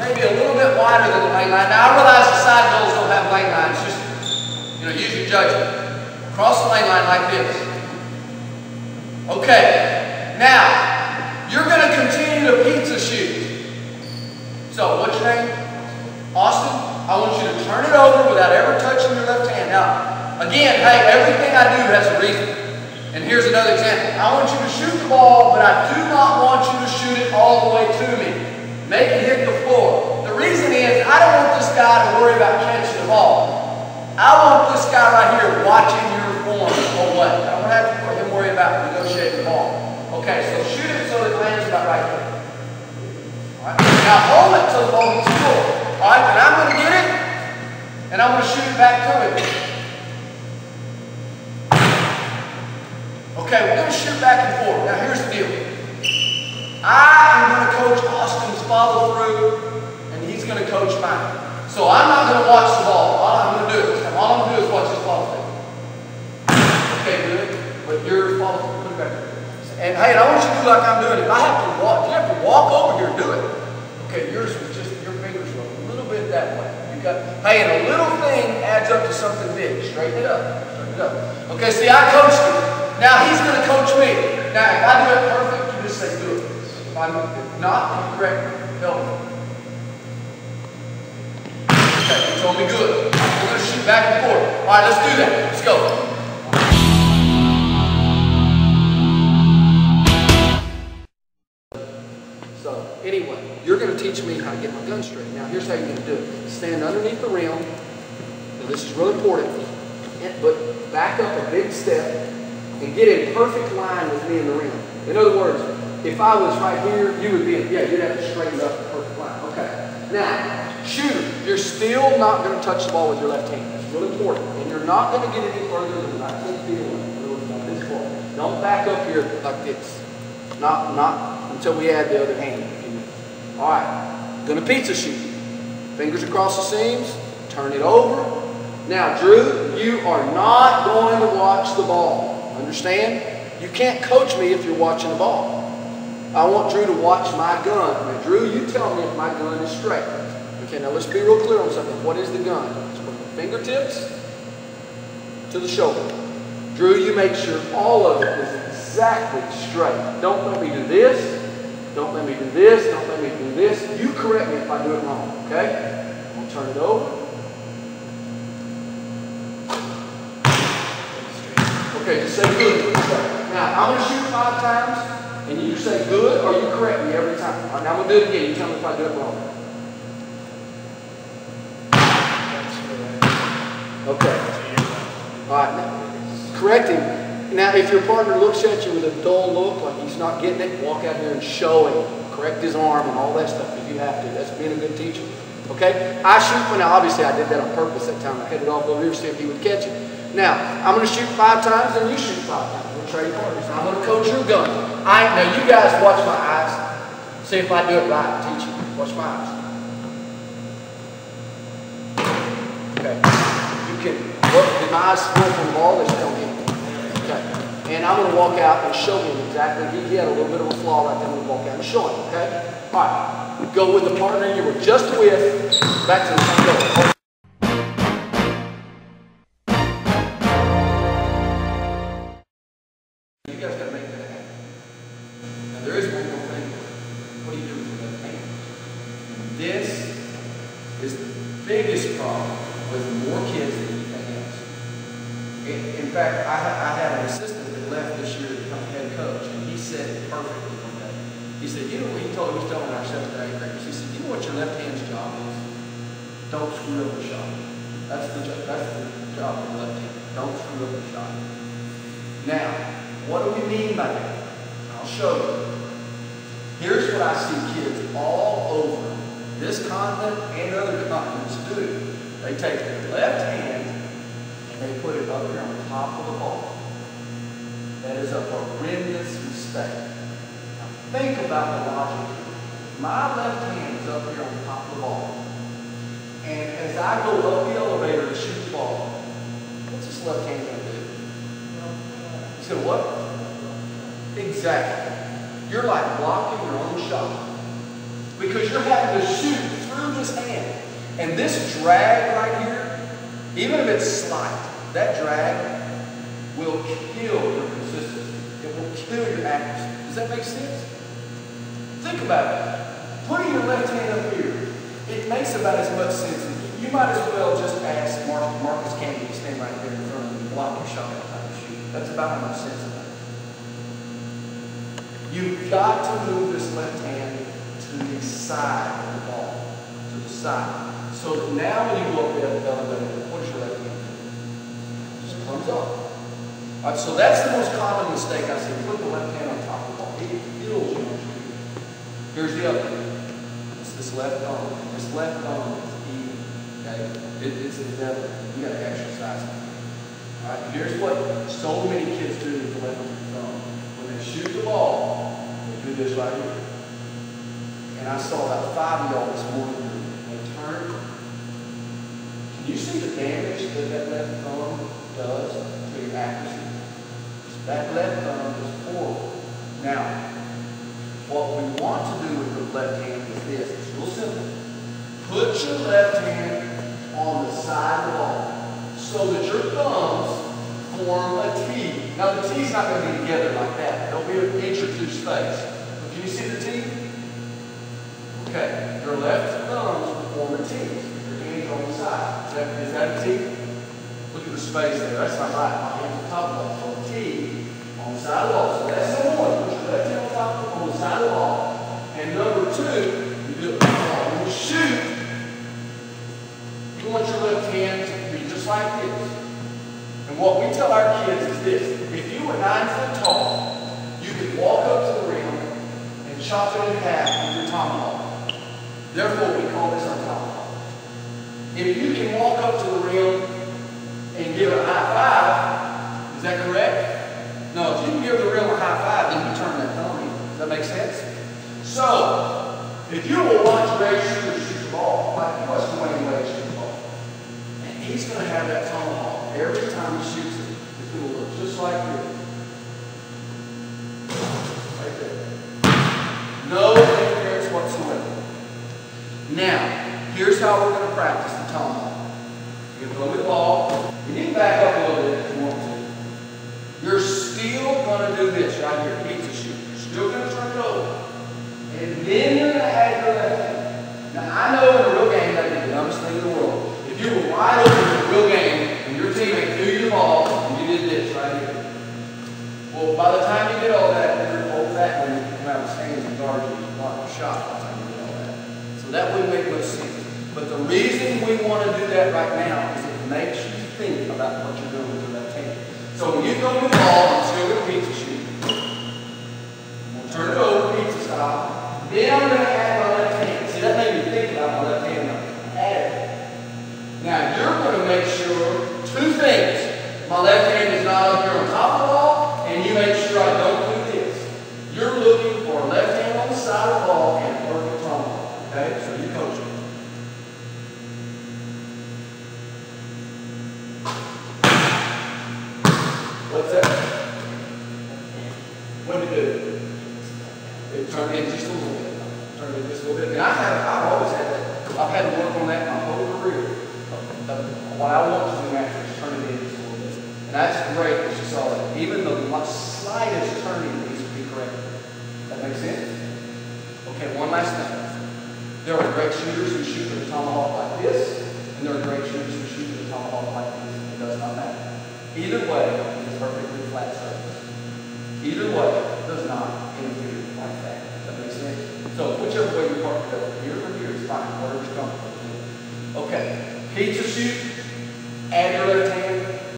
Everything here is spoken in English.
maybe a little bit wider than the lane line. Now I realize the side goals don't have lane lines. Just, use your judgment. Cross the lane line like this. Okay. Now, you're going to continue to pizza shoot. So, what's your name? Austin. I want you to turn it over without ever touching your left hand. Now, again, hey, everything I do has a reason. And here's another example. I want you to shoot the ball, but I do not want you to shoot it all the way to me. Make it hit the floor. The reason is, I don't want this guy to worry about catching the ball. I want this guy right here watching your form away. I don't have to him worry about negotiating the ball. Okay, so shoot it so it lands about right there. All right. Now hold it till the ball hits the floor. All right, and I'm going to get it, and I'm going to shoot it back to him. Okay, we're going to shoot back and forth. Now here's the deal. I am going to coach Austin's follow through, and he's going to coach mine. So I'm not going to watch the ball. All I'm going to do is watch his follow through. Okay, good. But your follow through, put it back there. And hey, I want you to do like I'm doing it. I have to walk. You have to walk over here and do it. Okay, yours was just your fingers were a little bit that way. You got. Hey, and a little thing adds up to something big. Straighten it up. Straighten it up. Okay, see, I coached you. Now he's going to coach me. Now, if I do it perfect, you just say do it. If I'm not correct, tell me. Okay, you told me good. We're going to shoot back and forth. All right, let's do that. Let's go. So, anyway, you're going to teach me how to get my gun straight. Now, here's how you're going to do it. Stand underneath the rim. Now, this is really important. But back up a big step. And get in perfect line with me in the rim. In other words, if I was right here, you would be in, you'd have to straighten up the perfect line. Okay. Now, shooter, you're still not going to touch the ball with your left hand. That's really important. And you're not going to get any further than 19 feet away. This ball. Don't back up here like this. Not until we add the other hand. All right. Going to pizza shoot. Fingers across the seams. Turn it over. Now, Drew, you are not going to watch the ball. Understand? You can't coach me if you're watching the ball. I want Drew to watch my gun. Now, Drew, you tell me if my gun is straight. Okay, now let's be real clear on something. What is the gun? It's from the fingertips to the shoulder. Drew, you make sure all of it is exactly straight. Don't let me do this. Don't let me do this. Don't let me do this. You correct me if I do it wrong, okay? I'm going to turn it over. Okay, just say good. Now, I'm going to shoot 5 times, and you say good, or you correct me every time. All right, now I'm going to do it again. You tell me if I do it wrong. Okay. All right, now, correct him. Now, if your partner looks at you with a dull look, like he's not getting it, walk out here and show him. Correct his arm and all that stuff if you have to. That's being a good teacher. Okay? I shoot, well, now obviously I did that on purpose that time. I headed off over here to see if he would catch it. Now, I'm going to shoot 5 times, and you shoot 5 times. We'll trade partners. I'm going to coach your gun. Now, you guys watch my eyes. See if I do it right. Teach you. Watch my eyes. Okay. You can look. Did my eyes go from the ball? They still in. Okay. And I'm going to walk out and show him exactly. He had a little bit of a flaw right there. I'm going to walk out and show him. Okay? All right. Go with the partner you were just with. Back to the front door. This is the biggest problem with more kids than anything else. In fact, I had an assistant that left this year to become head coach, and he said it perfectly one day. He said, you know what he was telling our 7th and 8th graders? He said, you know what your left hand's job is? Don't screw up the shot. That's the job of the left hand. Don't screw up the shot. Now, what do we mean by that? I'll show you. Here's what I see kids all over this continent and other continents do. They take their left hand and they put it up here on top of the ball. That is a horrendous mistake. Now think about the logic here. My left hand is up here on top of the ball. And as I go up the elevator to shoot the ball, what's this left hand going to do? It's going to what? Exactly. You're like blocking your own shot. Because you're having to shoot through And this drag right here, even if it's slight, that drag will kill your consistency. It will kill your accuracy. Does that make sense? Think about it. Putting your left hand up here, it makes about as much sense as you might as well just ask Marcus Candy to stand right there in front of you and block your shot every time you shoot. That's about how much sense it makes. You've got to move this left hand to the side of the ball, to the side. So that now when you go up there at the elevator, what does your left hand do? Just comes up. All right, so that's the most common mistake I see. Put the left hand on top of the ball. It kills you. Here's the other one. It's this left thumb. This left thumb is even. Okay? It's the devil. You got to exercise it. All right, here's what so many kids do with the left thumb. When they shoot the ball, they do this right here. And I saw about 5 of y'all this morning do it. They turn. Can you see the damage that left thumb does to your accuracy? That left thumb is horrible. Now, what we want to do with the left hand is this. It's real simple. Put your left hand on the side of the ball so that your thumbs form a T. Now, the T's not going to be together like that. There'll be an inch or two space. But can you see the T? Okay. Your left thumbs form a T. Your hands on the side. Is that a T? Look at the space there. That's not right. My hand's on top of the ball. So a T on the side of the ball. So that's number one. Put your left hand on top on the side of the ball. And number two, you do it when you shoot, you want your left hand to be just like this. And what we tell our kids is this. If you were 9 foot tall, you could walk up to the rim and chop it in half with your tomahawk. Therefore, we call this our tomahawk. If you can walk up to the rim and give a high five, is that correct? No, if you can give the rim a high five, then you turn that thumb in. Does that make sense? So, if you will watch Ray Shooter shoot the ball, like you watch Dwayne Wade shoot the ball, and he's going to have that tomahawk every time he shoots it. It's going to look just like this. Right there. No interference whatsoever. Now, here's how we're going to practice the tomahawk. You're going to throw the ball. You need to back up a little bit if you want to. You're still going to do this right here, pizza shoot. You're still going to turn it over. And then you're going to add your left hand. Now, I know in a real game that'd be the dumbest thing in the world. If you were wide open in a real game and your teammate threw you the ball and you did this right here. Well, by the time you did all that, you're old fat when you come out of the stands and guard you and block your shot by the time you did all that. So that wouldn't make much sense. But the reason we want to do that right now is it makes you think about what you're doing with your left hand. So when you throw the ball, I'm still going to pizza shoot. We'll turn it over, pizza style. Then I'm going to add my left hand. See, that made me think about my left hand. Add it. Now, you're going to make sure two things. My left hand is not up here on top of the ball, and you make sure I don't do this. You're looking for a left hand on the side of the ball and a perfect tomahawk. Okay? So you coach it. What's that? What did it do? It turned in just a little bit. Turned in just a little bit. And I've always had that. I've had to work on that my whole career. What I want to do actually is turn it in just a little bit. And that's great that you saw that. Even the slightest turning needs to be corrected. That makes sense? Okay, one last thing. There are great shooters who shoot with a tomahawk like this, and there are great shooters who shoot with a tomahawk like this. It does not matter. Either way, it is perfectly flat surface. Either way, it does not interfere like that. Does that make sense? So whichever way you park it up, here or here is fine. Whatever's comfortable. Okay. Pizza shoot, add your left